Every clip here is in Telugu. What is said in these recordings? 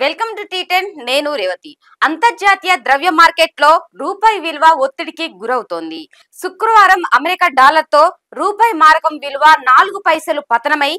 వెల్కమ్ టు టీ10 నేను రేవతి. అంతర్జాతీయ ద్రవ్య మార్కెట్లో రూపాయి విలువ ఒత్తిడికి గురవుతోంది. శుక్రవారం అమెరికా డాలర్తో రూపాయి మారకం విలువ 4 పైసలు పతనమై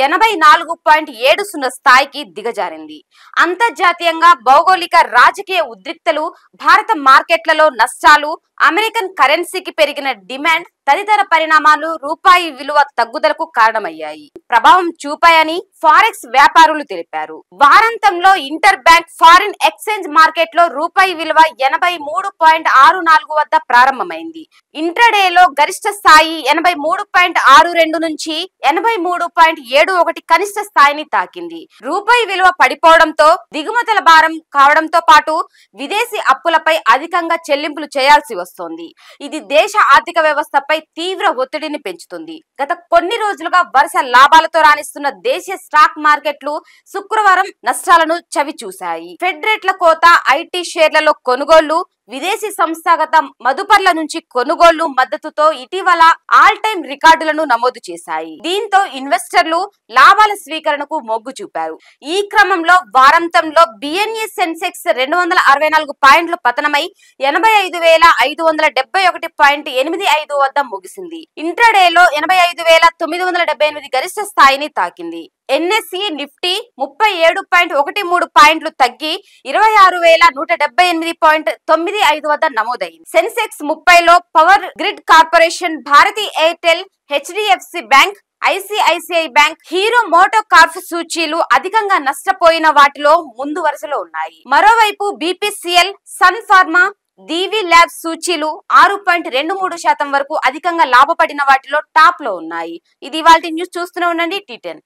84.70 స్థాయికి దిగజారింది. అంతర్జాతీయంగా భౌగోళిక రాజకీయ ఉద్రిక్తలు, భారత మార్కెట్లలో నష్టాలు, అమెరికన్ కరెన్సీకి పెరిగిన డిమాండ్ తదితర పరిణామాలు రూపాయి విలువ తగ్గుదలకు కారణమయ్యాయి, ప్రభావం చూపాయని ఫారెక్స్ వ్యాపారులు తెలిపారు. వారాంతంలో inter bank foreign exchange market లో రూపాయి విలువ 83.64 వద్ద ప్రారంభమైంది. ఇంట్రాడేలో గరిష్ట స్థాయి 83.62 నుంచి 83.71 కనిష్ట స్థాయిని తాకింది. రూపాయి విలువ పడిపోవడంతో దిగుమతుల భారం కావడంతో పాటు విదేశీ అప్పులపై అధికంగా చెల్లింపులు చేయాల్సి వస్తోంది. ఇది దేశ ఆర్థిక వ్యవస్థపై తీవ్ర ఒత్తిడిని పెంచుతుంది. గత కొన్ని రోజులుగా వరుస లాభాలతో రాణిస్తున్న దేశీయ స్టాక్ మార్కెట్లు శుక్రవారం నష్టాలను చవిచూశాయి. ఫెడ్ రేట్ల కోత, ఐటీ షేర్లలో కొనుగోళ్లు, విదేశీ సంస్థాగత మదుపర్ల నుంచి కొనుగోళ్లు మద్దతుతో ఇటీవల ఆల్ టైమ్ రికార్డులను నమోదు చేశాయి. దీంతో ఇన్వెస్టర్లు లాభాల స్వీకరణకు మొగ్గు చూపారు. ఈ క్రమంలో వారాంతంలో బిఎన్ఈ సెన్సెక్స్ 264 పాయింట్లు పతనమై 85,571.85 వద్ద ముగిసింది. ఇంట్రాడేలో 85,978 గరిష్ట స్థాయిని తాకింది. ఎన్ఎస్ఈ నిఫ్టీ 37.13 పాయింట్లు తగ్గి 26,178.95 వద్ద నమోదైంది. సెన్సెక్స్ 30లో Power Grid Corporation, Bharti Airtel, HDFC bank, ICICI bank, Hero Moto Corp సూచీలు అధికంగా నష్టపోయిన వాటిలో ముందు వరుసలో ఉన్నాయి. మరోవైపు BPCL, Sun Pharma, Divi labs సూచీలు 6.23% వరకు అధికంగా లాభపడిన వాటిలో టాప్ లో ఉన్నాయి. ఇది ఇవాల్టి న్యూస్. చూస్తూనే ఉండండి టీ10.